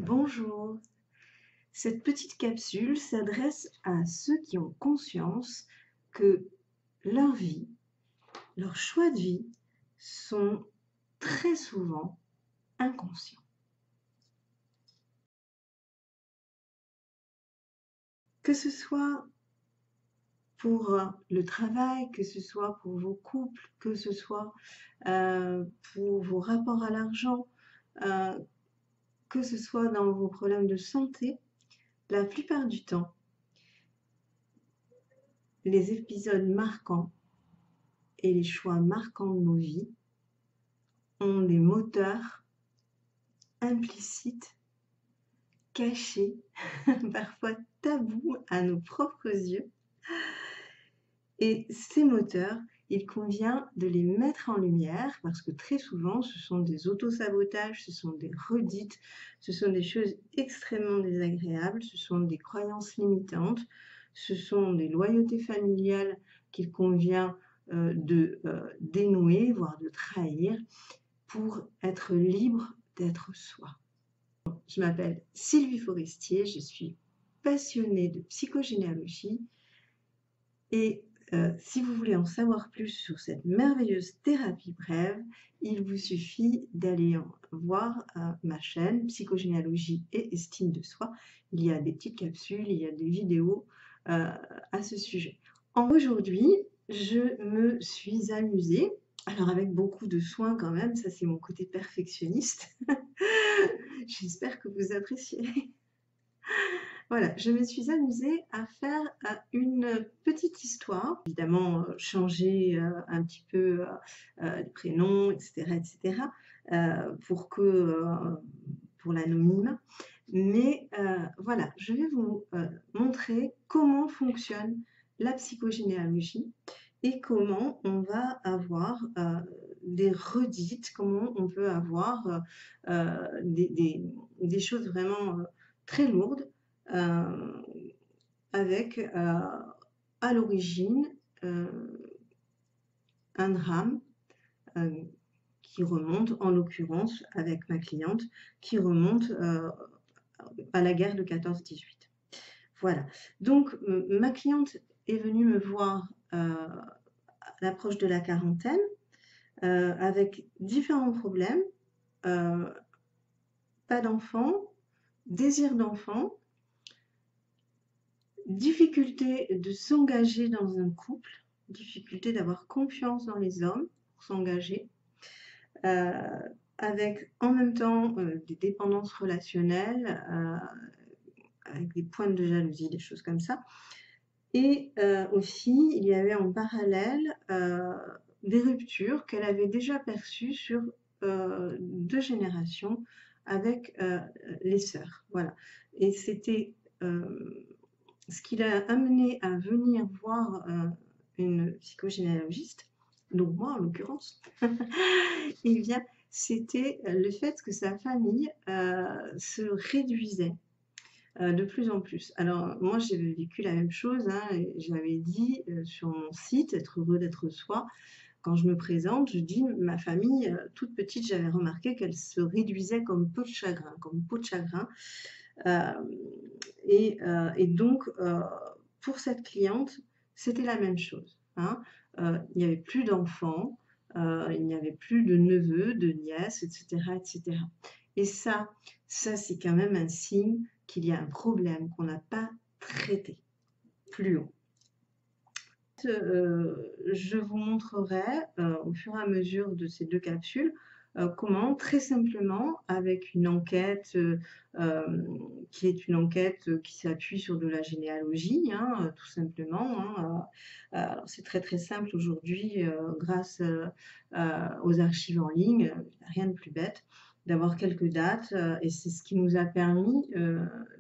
Bonjour, cette petite capsule s'adresse à ceux qui ont conscience que leur vie, leurs choix de vie sont très souvent inconscients. Que ce soit pour le travail, que ce soit pour vos couples, que ce soit pour vos rapports à l'argent, euh, que ce soit dans vos problèmes de santé, la plupart du temps, les épisodes marquants et les choix marquants de nos vies ont des moteurs implicites, cachés, parfois tabous à nos propres yeux. Et ces moteurs, il convient de les mettre en lumière parce que très souvent, ce sont des autosabotages, ce sont des redites, ce sont des choses extrêmement désagréables, ce sont des croyances limitantes, ce sont des loyautés familiales qu'il convient de dénouer, voire de trahir, pour être libre d'être soi. Je m'appelle Sylvie Forestier, je suis passionnée de psychogénéalogie et si vous voulez en savoir plus sur cette merveilleuse thérapie brève, il vous suffit d'aller voir ma chaîne Psychogénéalogie et Estime de Soi. Il y a des petites capsules, il y a des vidéos à ce sujet. Aujourd'hui, je me suis amusée, alors avec beaucoup de soin quand même, ça c'est mon côté perfectionniste. J'espère que vous apprécierez. Voilà, je me suis amusée à faire une petite histoire, évidemment changer un petit peu les prénoms, etc., pour l'anonymat. Mais voilà, je vais vous montrer comment fonctionne la psychogénéalogie et comment on va avoir des redites, comment on peut avoir des choses vraiment très lourdes avec à l'origine un drame qui remonte, en l'occurrence avec ma cliente, qui remonte à la guerre de 14-18. Voilà, donc ma cliente est venue me voir à l'approche de la quarantaine avec différents problèmes, pas d'enfant, désir d'enfant, difficulté de s'engager dans un couple, difficulté d'avoir confiance dans les hommes pour s'engager, avec en même temps des dépendances relationnelles, avec des pointes de jalousie, des choses comme ça. Et aussi, il y avait en parallèle des ruptures qu'elle avait déjà perçues sur 2 générations avec les sœurs. Voilà. Et c'était ce qui l'a amené à venir voir une psychogénéalogiste, donc moi en l'occurrence, eh bien, c'était le fait que sa famille se réduisait de plus en plus. Alors, moi, j'ai vécu la même chose, hein, et j'avais dit sur mon site, être heureux d'être soi. Quand je me présente, je dis ma famille, toute petite, j'avais remarqué qu'elle se réduisait comme peau de chagrin, comme peau de chagrin. Et donc, pour cette cliente, c'était la même chose, hein. Il n'y avait plus d'enfants, il n'y avait plus de neveux, de nièces, etc., etc. Et ça c'est quand même un signe qu'il y a un problème qu'on n'a pas traité plus haut. Je vous montrerai au fur et à mesure de ces 2 capsules comment très simplement avec une enquête qui est une enquête qui s'appuie sur de la généalogie, hein, tout simplement, hein, alors c'est très très simple aujourd'hui grâce aux archives en ligne, rien de plus bête d'avoir quelques dates et c'est ce qui nous a permis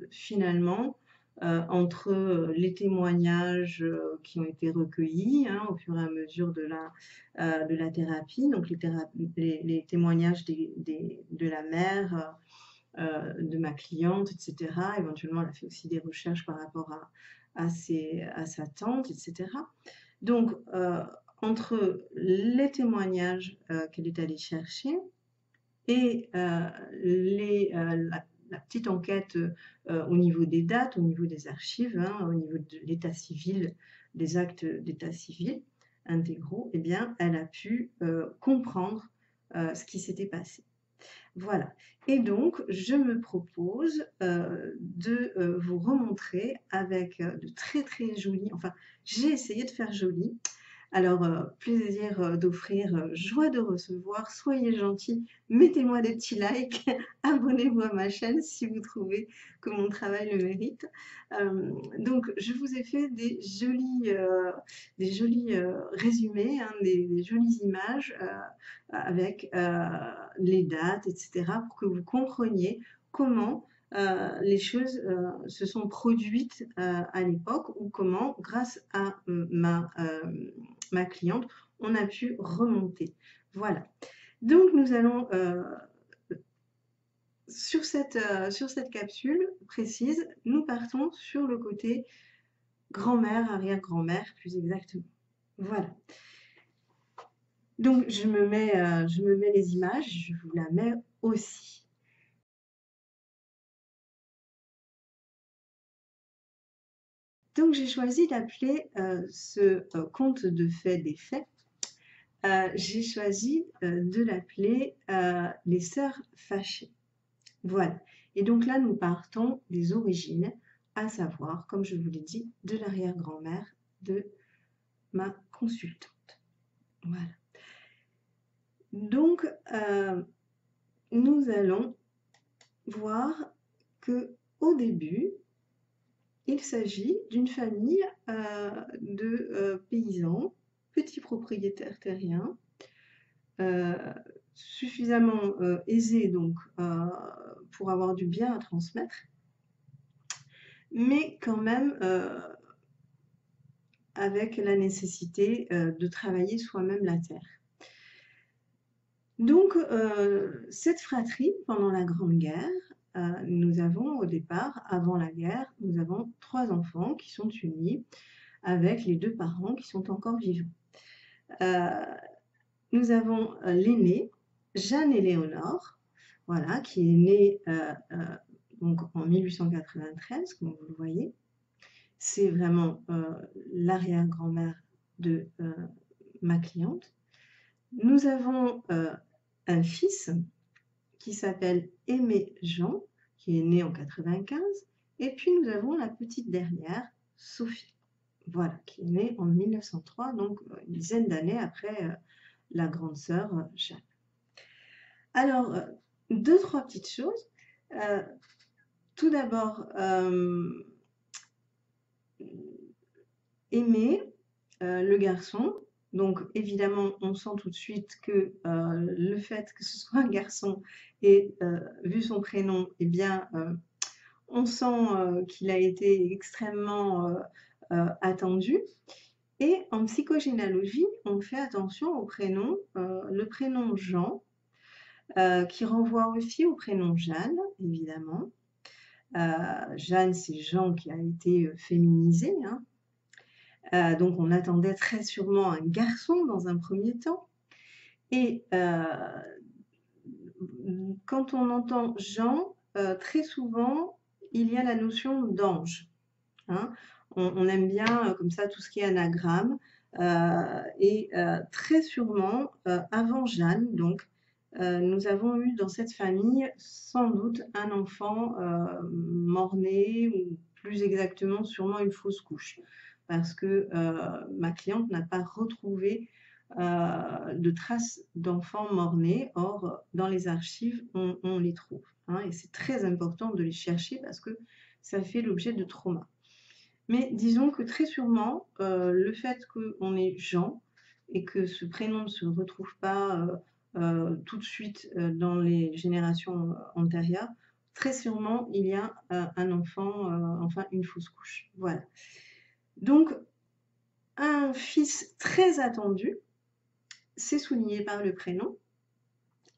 finalement entre les témoignages qui ont été recueillis hein, au fur et à mesure de la thérapie, donc les témoignages de la mère, de ma cliente, etc. Éventuellement, elle a fait aussi des recherches par rapport à sa tante, etc. Donc, entre les témoignages qu'elle est allée chercher et la petite enquête au niveau des dates, au niveau des archives, hein, au niveau de l'état civil, des actes d'état civil intégraux, eh bien, elle a pu comprendre ce qui s'était passé. Voilà. Et donc, je me propose de vous remontrer avec de très très jolis, enfin, j'ai essayé de faire joli. Alors, plaisir d'offrir, joie de recevoir. Soyez gentils, mettez-moi des petits likes, abonnez-vous à ma chaîne si vous trouvez que mon travail le mérite. Donc, je vous ai fait des jolis résumés, hein, des jolies images avec les dates, etc., pour que vous compreniez comment les choses se sont produites à l'époque ou comment, grâce à ma cliente, on a pu remonter. Voilà. Donc, nous allons, sur cette capsule précise, nous partons sur le côté grand-mère, arrière-grand-mère, plus exactement. Voilà. Donc, je me mets les images, je vous la mets aussi. Donc, j'ai choisi d'appeler ce conte de fées des fées, j'ai choisi de l'appeler les sœurs fâchées. Voilà. Et donc là, nous partons des origines, à savoir, comme je vous l'ai dit, de l'arrière-grand-mère de ma consultante. Voilà. Donc, nous allons voir que au début, il s'agit d'une famille de paysans, petits propriétaires terriens, suffisamment aisés donc pour avoir du bien à transmettre, mais quand même avec la nécessité de travailler soi-même la terre. Donc, cette fratrie, pendant la Grande Guerre, nous avons au départ, avant la guerre, nous avons 3 enfants qui sont unis avec les 2 parents qui sont encore vivants. Nous avons l'aîné, Jeanne-Éléonore, voilà, qui est née donc en 1893, comme vous le voyez. C'est vraiment l'arrière-grand-mère de ma cliente. Nous avons un fils qui s'appelle Aimé Jean, qui est né en 95. Et puis nous avons la petite dernière, Sophie, voilà, qui est née en 1903, donc une dizaine d'années après la grande sœur Jeanne. Alors, 2-3 petites choses. Tout d'abord, Aimé, le garçon. Donc évidemment, on sent tout de suite que le fait que ce soit un garçon et vu son prénom, eh bien, on sent qu'il a été extrêmement attendu. Et en psychogénéalogie, on fait attention au prénom, le prénom Jean, qui renvoie aussi au prénom Jeanne, évidemment. Jeanne, c'est Jean qui a été féminisé, hein. Donc on attendait très sûrement un garçon dans un premier temps. Et quand on entend Jean, très souvent, il y a la notion d'ange, hein. On aime bien comme ça tout ce qui est anagramme. Et très sûrement, avant Jeanne, donc, nous avons eu dans cette famille sans doute un enfant mort-né, ou plus exactement sûrement une fausse couche, parce que ma cliente n'a pas retrouvé de traces d'enfants mort-nés. Or, dans les archives, on les trouve, hein, et c'est très important de les chercher parce que ça fait l'objet de traumas. Mais disons que très sûrement, le fait qu'on ait Jean et que ce prénom ne se retrouve pas tout de suite dans les générations antérieures, très sûrement il y a un enfant, enfin une fausse couche. Voilà. Donc, un fils très attendu, c'est souligné par le prénom.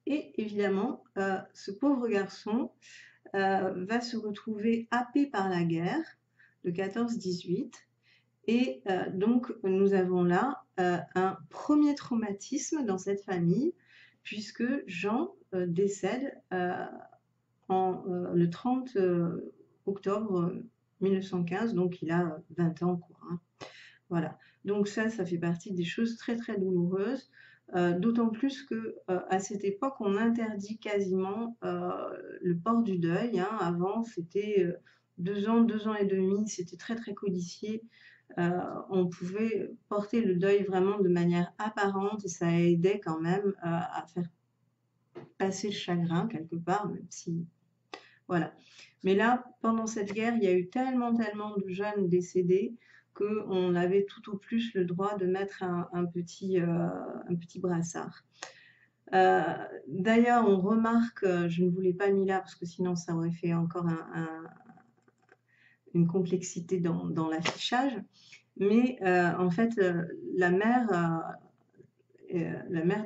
Et évidemment, ce pauvre garçon va se retrouver happé par la guerre de 14-18. Et donc, nous avons là un premier traumatisme dans cette famille, puisque Jean décède le 30 octobre 1915, donc il a 20 ans, quoi, hein. Voilà, donc ça fait partie des choses très très douloureuses, d'autant plus que à cette époque, on interdit quasiment le port du deuil, hein. Avant, c'était 2 ans et demi, c'était très très codicié. On pouvait porter le deuil vraiment de manière apparente et ça aidait quand même à faire passer le chagrin quelque part, même si voilà. Mais là, pendant cette guerre, il y a eu tellement de jeunes décédés qu'on avait tout au plus le droit de mettre un petit brassard. D'ailleurs, on remarque, je ne vous l'ai pas mis là parce que sinon ça aurait fait encore une complexité dans l'affichage, mais en fait, la mère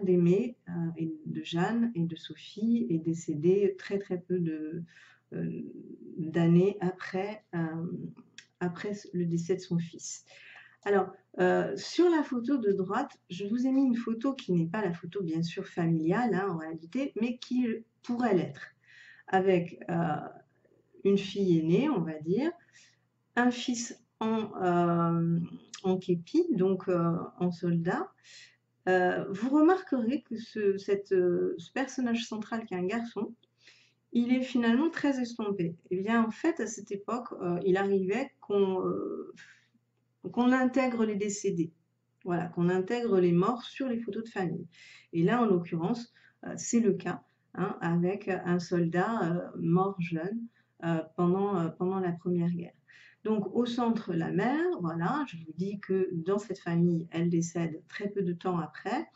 d'Aimé et de Jeanne et de Sophie est décédée très peu d'années après le décès de son fils. Alors, sur la photo de droite, je vous ai mis une photo qui n'est pas la photo bien sûr familiale, hein, en réalité, mais qui pourrait l'être, avec une fille aînée, on va dire, un fils en képi, donc en soldat. Vous remarquerez que ce personnage central qui est un garçon, il est finalement très estompé. Et bien en fait, à cette époque, il arrivait qu'on intègre les décédés, voilà, qu'on intègre les morts sur les photos de famille. Et là, en l'occurrence, c'est le cas, hein, avec un soldat mort jeune pendant la Première Guerre. Donc au centre, la mère, voilà, je vous dis que dans cette famille, elle décède très peu de temps après.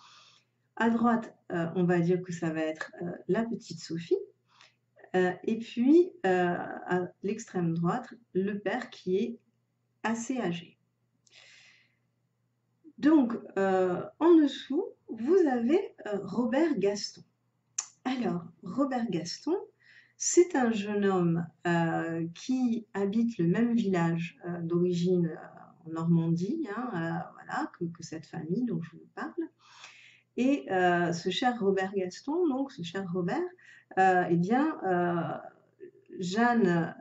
À droite, on va dire que ça va être la petite Sophie. Et puis, à l'extrême droite, le père qui est assez âgé. Donc, en dessous, vous avez Robert Gaston. Alors, Robert Gaston, c'est un jeune homme qui habite le même village d'origine en Normandie, hein, voilà, que cette famille dont je vous parle. Et ce cher Robert Gaston, donc ce cher Robert, eh bien, Jeanne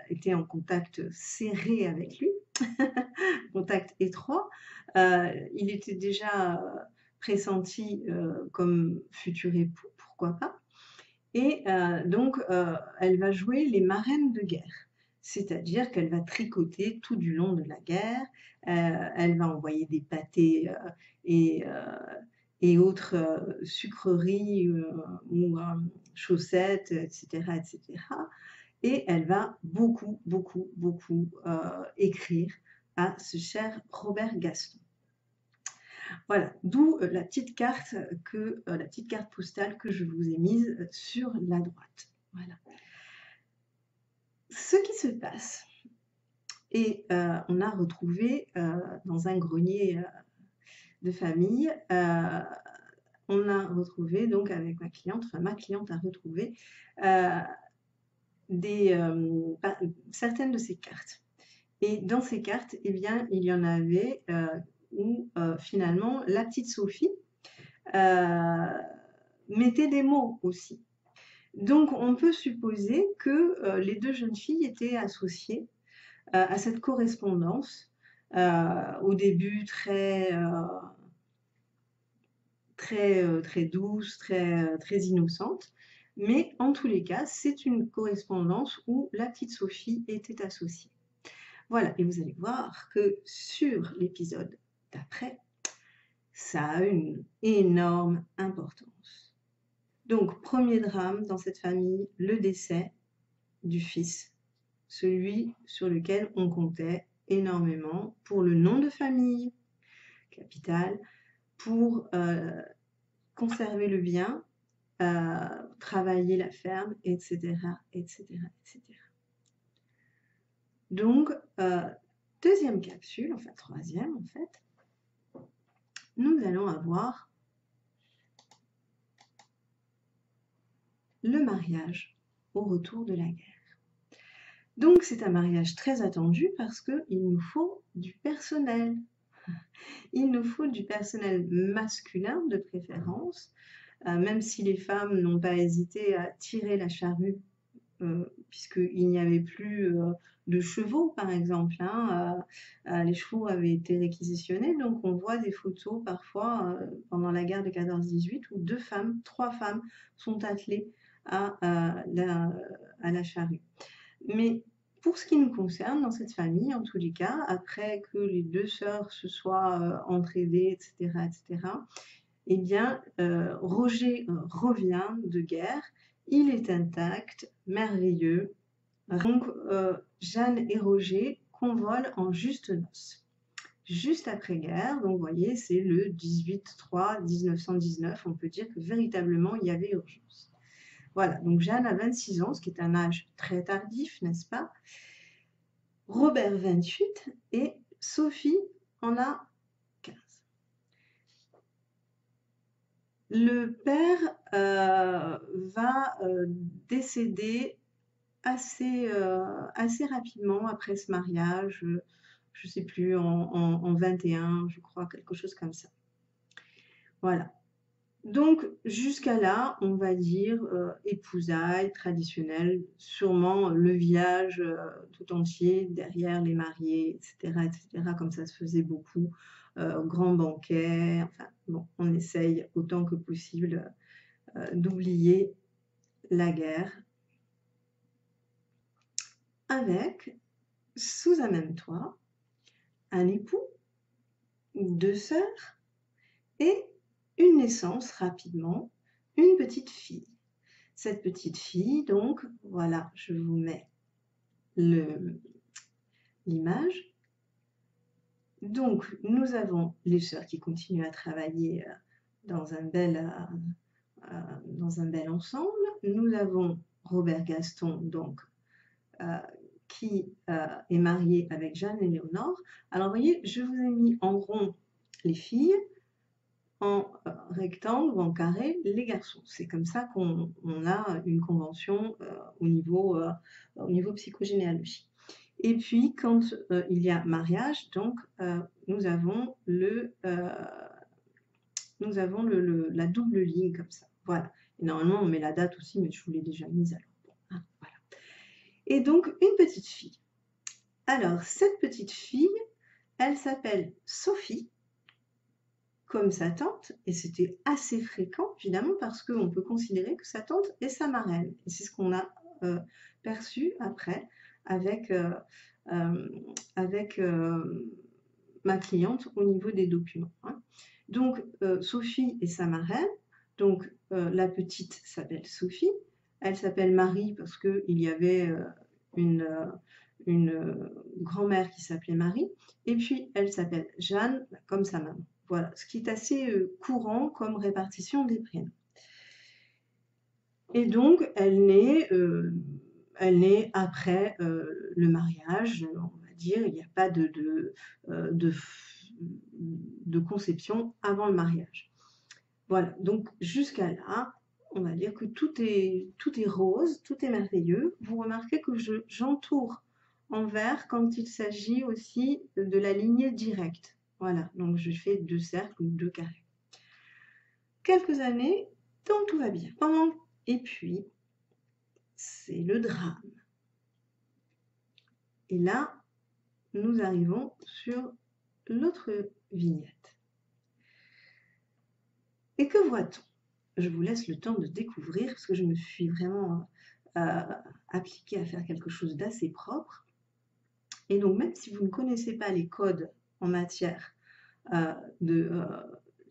était en contact serré avec lui, contact étroit. Il était déjà pressenti comme futur époux, pourquoi pas. Et donc, elle va jouer les marraines de guerre, c'est-à-dire qu'elle va tricoter tout du long de la guerre, elle va envoyer des pâtés et autres sucreries ou chaussettes, etc., etc. Et elle va beaucoup écrire à ce cher Robert Gaston. Voilà, d'où la petite carte postale que je vous ai mise sur la droite. Voilà. Ce qui se passe, et on a retrouvé dans un grenier de famille, on a retrouvé donc avec ma cliente a retrouvé certaines de ces cartes. Et dans ces cartes, eh bien, il y en avait où finalement la petite Sophie mettait des mots aussi. Donc on peut supposer que les deux jeunes filles étaient associées à cette correspondance, au début très douce, très innocente, mais en tous les cas, c'est une correspondance où la petite Sophie était associée. Voilà, et vous allez voir que sur l'épisode d'après, ça a une énorme importance. Donc, premier drame dans cette famille, le décès du fils, celui sur lequel on comptait énormément pour le nom de famille, capital, pour conserver le bien, travailler la ferme, etc., etc., etc. Donc, deuxième capsule, enfin troisième en fait, nous allons avoir le mariage au retour de la guerre. Donc c'est un mariage très attendu parce qu'il nous faut du personnel. Il nous faut du personnel masculin de préférence, même si les femmes n'ont pas hésité à tirer la charrue puisqu'il n'y avait plus de chevaux, par exemple, hein, les chevaux avaient été réquisitionnés, donc on voit des photos parfois pendant la guerre de 14-18 où 3 femmes sont attelées à la charrue. Mais pour ce qui nous concerne, dans cette famille, en tous les cas, après que les 2 sœurs se soient entraidées, etc., eh bien, Roger revient de guerre, il est intact, merveilleux. Donc, Jeanne et Roger convolent en juste noces. Juste après-guerre, donc vous voyez, c'est le 18-3-1919, on peut dire que véritablement il y avait urgence. Voilà, donc Jeanne a 26 ans, ce qui est un âge très tardif, n'est-ce pas? Robert 28 et Sophie en a 15. Le père va décéder assez rapidement après ce mariage, je ne sais plus, en 21, je crois, quelque chose comme ça. Voilà. Donc, jusqu'à là, on va dire épousailles traditionnelles, sûrement le village tout entier, derrière les mariés, etc., comme ça se faisait beaucoup, grand banquet, enfin, bon, on essaye autant que possible d'oublier la guerre, avec, sous un même toit, un époux, 2 sœurs, et une naissance rapidement, une petite fille. Cette petite fille, donc, voilà, je vous mets l'image. Donc, nous avons les sœurs qui continuent à travailler dans un bel ensemble. Nous avons Robert Gaston, donc, qui est marié avec Jeanne-Éléonore. Alors, vous voyez, je vous ai mis en rond les filles, en rectangle ou en carré les garçons. C'est comme ça qu'on a une convention au niveau psychogénéalogie. Et puis, quand il y a mariage, donc nous avons la double ligne comme ça. Voilà. Et normalement, on met la date aussi, mais je vous l'ai déjà mise alors. Bon, hein, voilà. Et donc, une petite fille. Alors, cette petite fille, elle s'appelle Sophie, comme sa tante, et c'était assez fréquent, évidemment, parce qu'on peut considérer que sa tante est sa marraine. Et c'est ce qu'on a perçu après avec ma cliente au niveau des documents. Hein. Donc, Sophie est sa marraine. Donc, la petite s'appelle Sophie. Elle s'appelle Marie parce qu'il y avait une grand-mère qui s'appelait Marie. Et puis, elle s'appelle Jeanne, comme sa maman. Voilà, ce qui est assez courant comme répartition des prénoms. Et donc, elle naît après le mariage, on va dire, il n'y a pas de conception avant le mariage. Voilà, donc jusqu'à là, on va dire que tout est rose, tout est merveilleux. Vous remarquez que j'entoure en vert quand il s'agit aussi de la lignée directe. Voilà, donc je fais 2 cercles ou 2 carrés. Quelques années, donc tout va bien. Et puis, c'est le drame. Et là, nous arrivons sur l'autre vignette. Et que voit-on? Je vous laisse le temps de découvrir, parce que je me suis vraiment appliquée à faire quelque chose d'assez propre. Et donc, même si vous ne connaissez pas les codes en matière de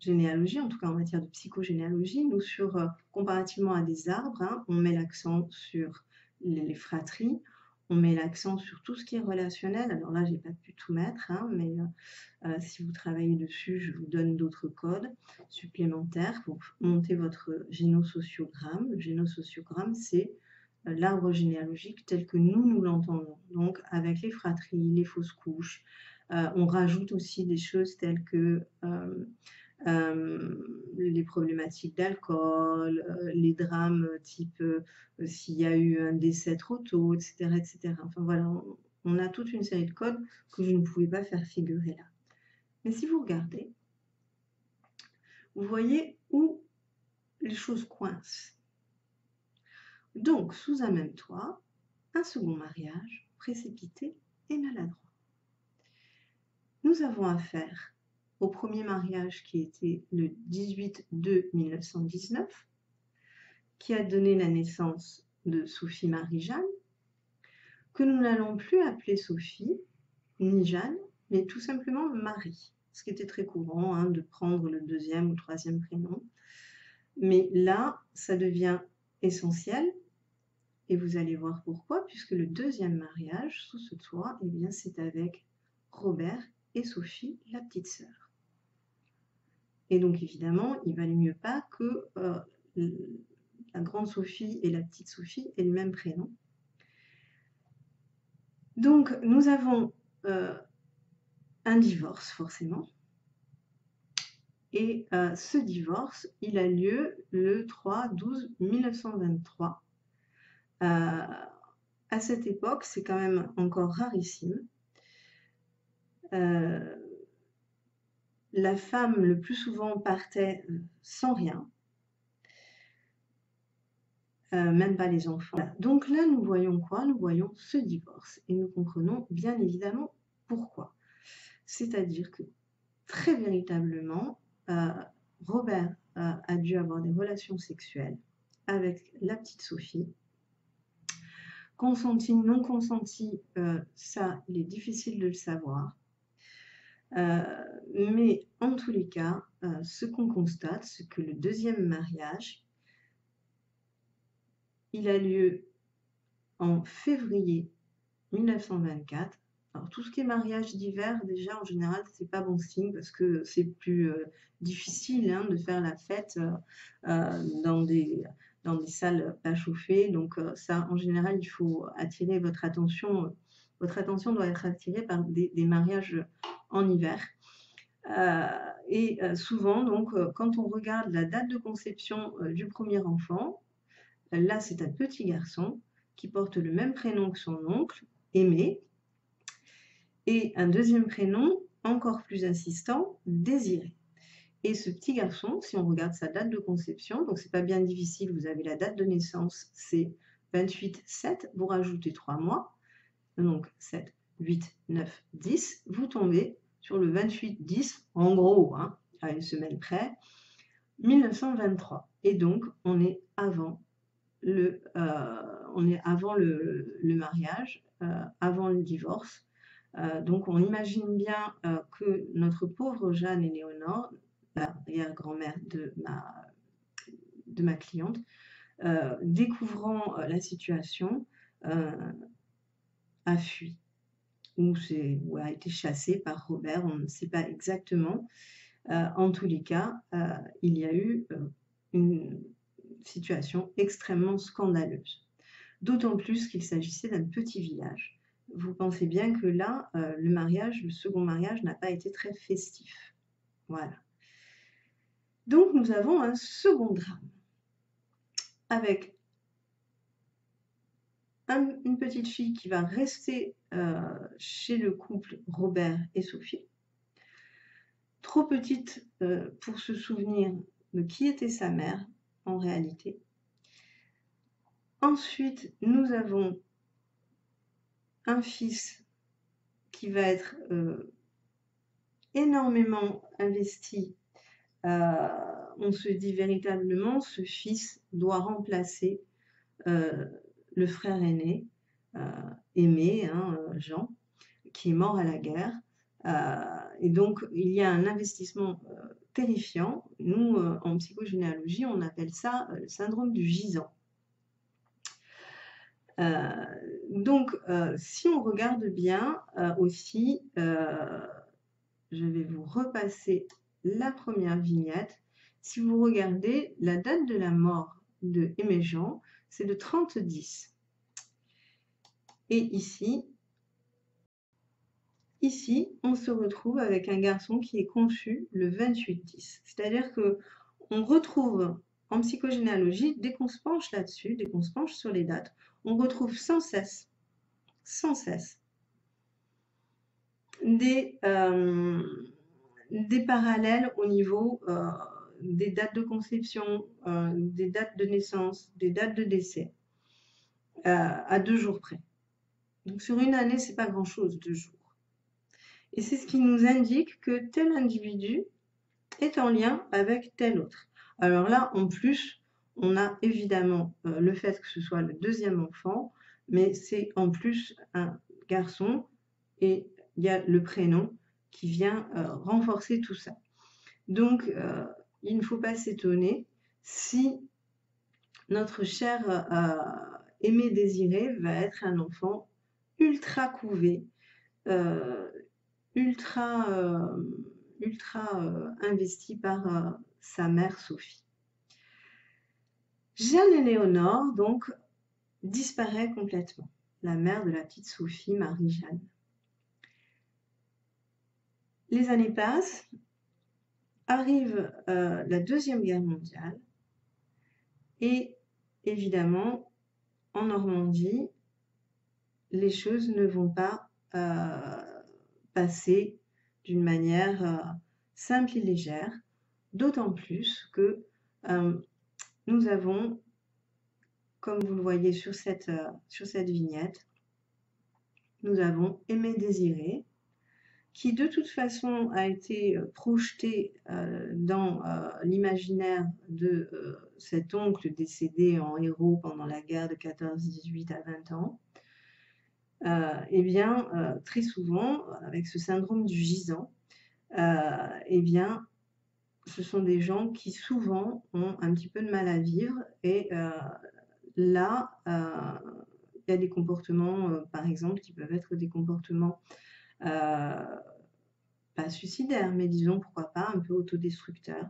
généalogie, en tout cas en matière de psychogénéalogie, nous, comparativement à des arbres, hein, on met l'accent sur les fratries, on met l'accent sur tout ce qui est relationnel. Alors là, j'ai pas pu tout mettre, hein, mais si vous travaillez dessus, je vous donne d'autres codes supplémentaires pour monter votre génosociogramme. Le génosociogramme, c'est l'arbre généalogique tel que nous l'entendons, donc avec les fratries, les fausses couches. On rajoute aussi des choses telles que les problématiques d'alcool, les drames type s'il y a eu un décès trop tôt, etc. Enfin voilà, on a toute une série de codes que je ne pouvais pas faire figurer là. Mais si vous regardez, vous voyez où les choses coincent. Donc, sous un même toit, un second mariage précipité et maladroit. Nous avons affaire au premier mariage qui était le 18/2/1919, qui a donné la naissance de Sophie Marie-Jeanne, que nous n'allons plus appeler Sophie ni Jeanne, mais tout simplement Marie, ce qui était très courant de prendre le deuxième ou troisième prénom. Mais là, ça devient essentiel, et vous allez voir pourquoi, puisque le deuxième mariage sous ce toit, eh bien, c'est avec Robert et Sophie, la petite sœur. Et donc, évidemment, il valait mieux pas que la grande Sophie et la petite Sophie aient le même prénom. Donc, nous avons un divorce, forcément. Et ce divorce, il a lieu le 3/12/1923. À cette époque, c'est quand même encore rarissime. La femme, le plus souvent, partait sans rien, même pas les enfants. Voilà. Donc là, nous voyons quoi? Nous voyons ce divorce et nous comprenons bien évidemment pourquoi. C'est-à-dire que très véritablement, Robert a dû avoir des relations sexuelles avec la petite Sophie. Consenti, non consenti, ça, il est difficile de le savoir. Mais en tous les cas, ce qu'on constate, c'est que le deuxième mariage, il a lieu en février 1924. Alors, tout ce qui est mariage d'hiver, déjà, en général, c'est pas bon signe parce que c'est plus difficile de faire la fête dans des salles pas chauffées. Donc, ça, en général, il faut attirer votre attention. Votre attention doit être attirée par des mariages en hiver. Souvent, donc, quand on regarde la date de conception du premier enfant, là, c'est un petit garçon qui porte le même prénom que son oncle, Aimé, et un deuxième prénom encore plus insistant, Désiré. Et ce petit garçon, si on regarde sa date de conception, donc c'est pas bien difficile, vous avez la date de naissance, c'est 28/7, vous rajoutez 3 mois, donc 7, 8, 9, 10, vous tombez sur le 28/10, en gros, à une semaine près, 1923. Et donc, on est avant le mariage, avant le divorce. Donc, on imagine bien que notre pauvre Jeanne Éléonore, l'arrière-grand-mère de ma cliente, découvrant la situation, a fui ou a été chassée par Robert, on ne sait pas exactement. En tous les cas, il y a eu une situation extrêmement scandaleuse. D'autant plus qu'il s'agissait d'un petit village. Vous pensez bien que là, le second mariage n'a pas été très festif. Voilà. Donc, nous avons un second drame avec une petite fille qui va rester chez le couple Robert et Sophie, trop petite pour se souvenir de qui était sa mère en réalité. Ensuite, nous avons un fils qui va être énormément investi. On se dit véritablement, ce fils doit remplacer le frère aîné, Aimé, Jean, qui est mort à la guerre. Et donc, il y a un investissement terrifiant. Nous, en psychogénéalogie, on appelle ça le syndrome du gisant. Donc, si on regarde bien aussi, je vais vous repasser la première vignette. Si vous regardez, la date de la mort de Aimé Jean, c'est le 30/10. Et ici, on se retrouve avec un garçon qui est conçu le 28/10. C'est-à-dire qu'on retrouve en psychogénéalogie, dès qu'on se penche là-dessus, dès qu'on se penche sur les dates, on retrouve sans cesse des parallèles au niveau des dates de conception, des dates de naissance, des dates de décès. à 2 jours près. Donc sur une année, c'est pas grand-chose, 2 jours. Et c'est ce qui nous indique que tel individu est en lien avec tel autre. Alors là, en plus, on a évidemment le fait que ce soit le deuxième enfant, mais c'est en plus un garçon et il y a le prénom qui vient renforcer tout ça. Donc, il ne faut pas s'étonner si notre cher aimé désiré va être un enfant ultra couvé, euh, ultra investi par sa mère Sophie. Jeanne Éléonore, donc, disparaît complètement, la mère de la petite Sophie, Marie-Jeanne. Les années passent, arrive la Deuxième Guerre mondiale, et évidemment, en Normandie, les choses ne vont pas passer d'une manière simple et légère, d'autant plus que nous avons, comme vous le voyez sur cette vignette, nous avons Aimé Désiré, qui de toute façon a été projeté dans l'imaginaire de cet oncle décédé en héros pendant la guerre de 14-18 à 20 ans. Eh bien, très souvent, avec ce syndrome du gisant, eh bien, ce sont des gens qui souvent ont un petit peu de mal à vivre et là, il y a des comportements, par exemple, qui peuvent être des comportements pas suicidaires, mais disons, pourquoi pas, un peu autodestructeurs.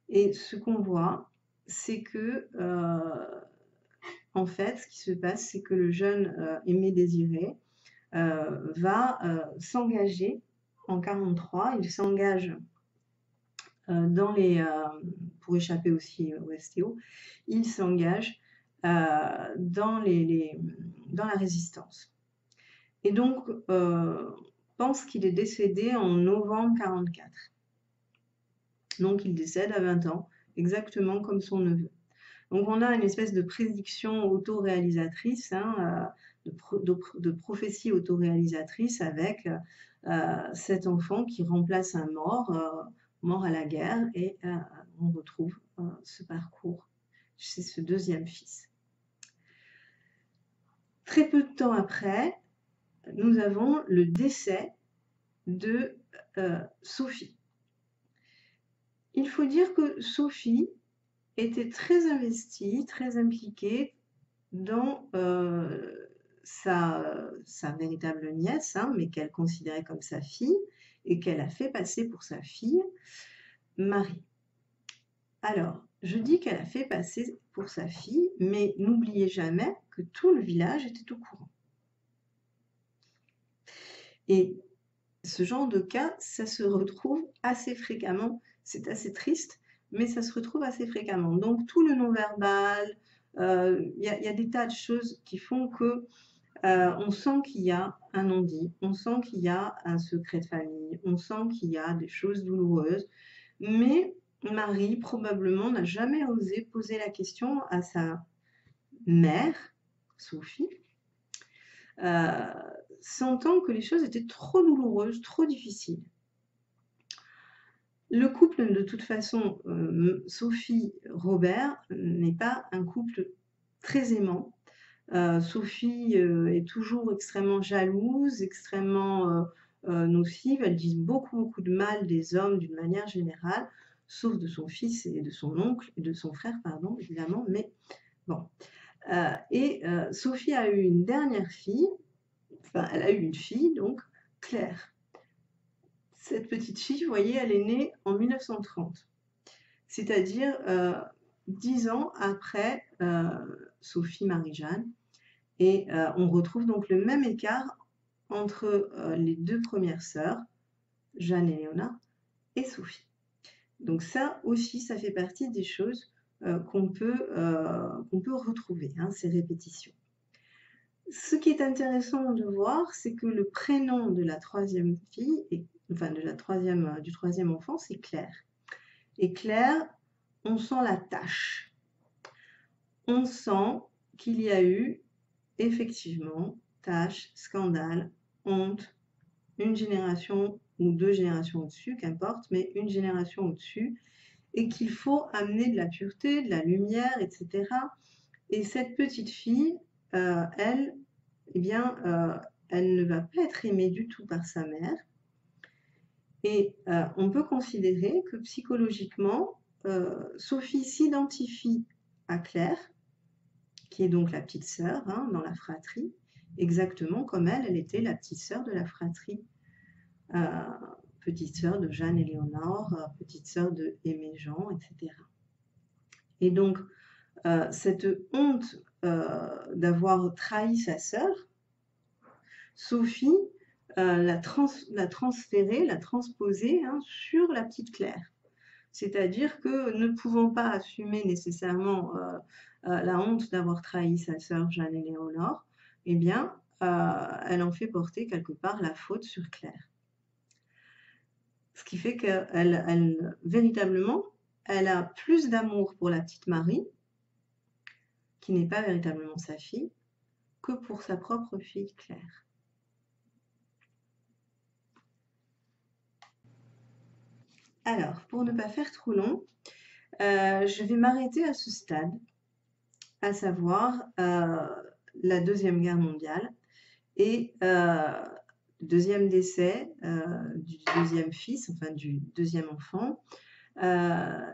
Et ce qu'on voit, c'est que, en fait, ce qui se passe, c'est que le jeune Aimé Désiré va s'engager en 1943, il s'engage pour échapper aussi au STO, il s'engage dans la résistance. Et donc, pense qu'il est décédé en novembre 1944. Donc, il décède à 20 ans, exactement comme son neveu. Donc, on a une espèce de prédiction autoréalisatrice, de prophétie autoréalisatrice avec cet enfant qui remplace un mort à la guerre, et on retrouve ce parcours chez ce deuxième fils. Très peu de temps après, nous avons le décès de Sophie. Il faut dire que Sophie était très investie, très impliquée dans sa véritable nièce, mais qu'elle considérait comme sa fille et qu'elle a fait passer pour sa fille, Marie. Alors, je dis qu'elle a fait passer pour sa fille, mais n'oubliez jamais que tout le village était au courant. Et ce genre de cas, ça se retrouve assez fréquemment. C'est assez triste, mais ça se retrouve assez fréquemment. Donc, tout le non-verbal, il y a des tas de choses qui font que on sent qu'il y a un non-dit, on sent qu'il y a un secret de famille, on sent qu'il y a des choses douloureuses, mais Marie, probablement, n'a jamais osé poser la question à sa mère, Sophie, sentant que les choses étaient trop douloureuses, trop difficiles. Le couple, de toute façon, Sophie-Robert, n'est pas un couple très aimant. Sophie est toujours extrêmement jalouse, extrêmement nocive. Elle dit beaucoup de mal des hommes d'une manière générale, sauf de son fils et de son oncle et de son frère, pardon, évidemment. Mais bon. Sophie a eu une dernière fille, enfin, elle a eu une fille, donc Claire. Cette petite fille, vous voyez, elle est née en 1930, c'est-à-dire 10 ans après Sophie Marie-Jeanne. Et on retrouve donc le même écart entre les deux premières sœurs, Jeanne et Léona, et Sophie. Donc ça aussi, ça fait partie des choses qu'on peut retrouver, ces répétitions. Ce qui est intéressant de voir, c'est que le prénom de la troisième fille, du troisième enfant, c'est Claire. Et Claire, on sent la tâche. On sent qu'il y a eu effectivement, tâche, scandale, honte, une génération ou 2 générations au-dessus, qu'importe, mais une génération au-dessus, et qu'il faut amener de la pureté, de la lumière, etc. Et cette petite fille, elle, eh bien, elle ne va pas être aimée du tout par sa mère. Et on peut considérer que psychologiquement, Sophie s'identifie à Claire, qui est donc la petite sœur hein, dans la fratrie, exactement comme elle était la petite sœur de la fratrie. Petite sœur de Jeanne et Léonore, petite sœur de Aimé Jean, etc. Et donc, cette honte d'avoir trahi sa sœur, Sophie l'a transférée, l'a transposée hein, sur la petite Claire. C'est-à-dire que ne pouvant pas assumer nécessairement la honte d'avoir trahi sa sœur Jeanne et Léonore, eh bien, elle en fait porter quelque part la faute sur Claire. Ce qui fait qu'elle, véritablement, elle a plus d'amour pour la petite Marie, qui n'est pas véritablement sa fille, que pour sa propre fille Claire. Alors, pour ne pas faire trop long, je vais m'arrêter à ce stade, à savoir la Deuxième Guerre mondiale et le deuxième décès du deuxième fils, enfin du deuxième enfant.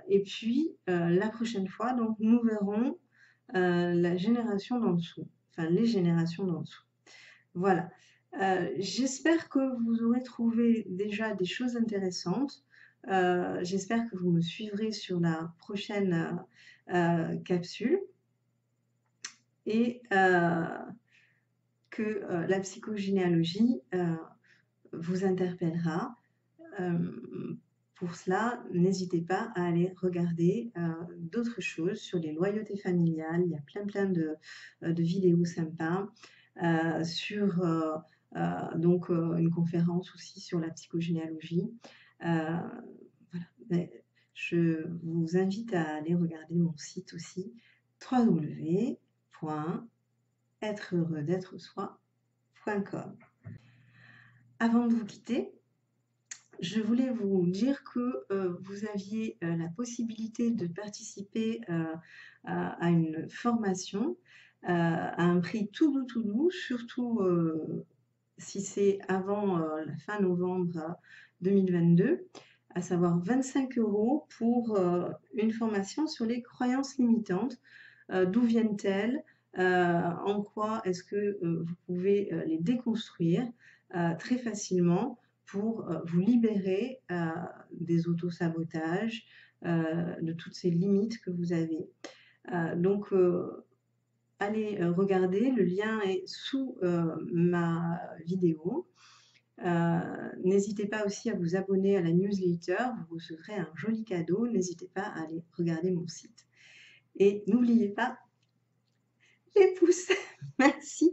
Et puis, la prochaine fois, donc, nous verrons la génération d'en dessous, enfin les générations d'en dessous. Voilà. J'espère que vous aurez trouvé déjà des choses intéressantes. J'espère que vous me suivrez sur la prochaine capsule et que la psychogénéalogie vous interpellera. Pour cela, n'hésitez pas à aller regarder d'autres choses sur les loyautés familiales. Il y a plein de vidéos sympas sur donc une conférence aussi sur la psychogénéalogie. Voilà. Mais je vous invite à aller regarder mon site aussi, www.êtreheureux-d'être-soi.com. Avant de vous quitter, je voulais vous dire que vous aviez la possibilité de participer à une formation à un prix tout doux, surtout si c'est avant la fin novembre 2022, à savoir 25 € pour une formation sur les croyances limitantes. D'où viennent-elles? En quoi est-ce que vous pouvez les déconstruire très facilement pour vous libérer des autosabotages, de toutes ces limites que vous avez. Donc, allez regarder, le lien est sous ma vidéo. N'hésitez pas aussi à vous abonner à la newsletter, vous recevrez un joli cadeau. N'hésitez pas à aller regarder mon site. Et n'oubliez pas les pouces. Merci.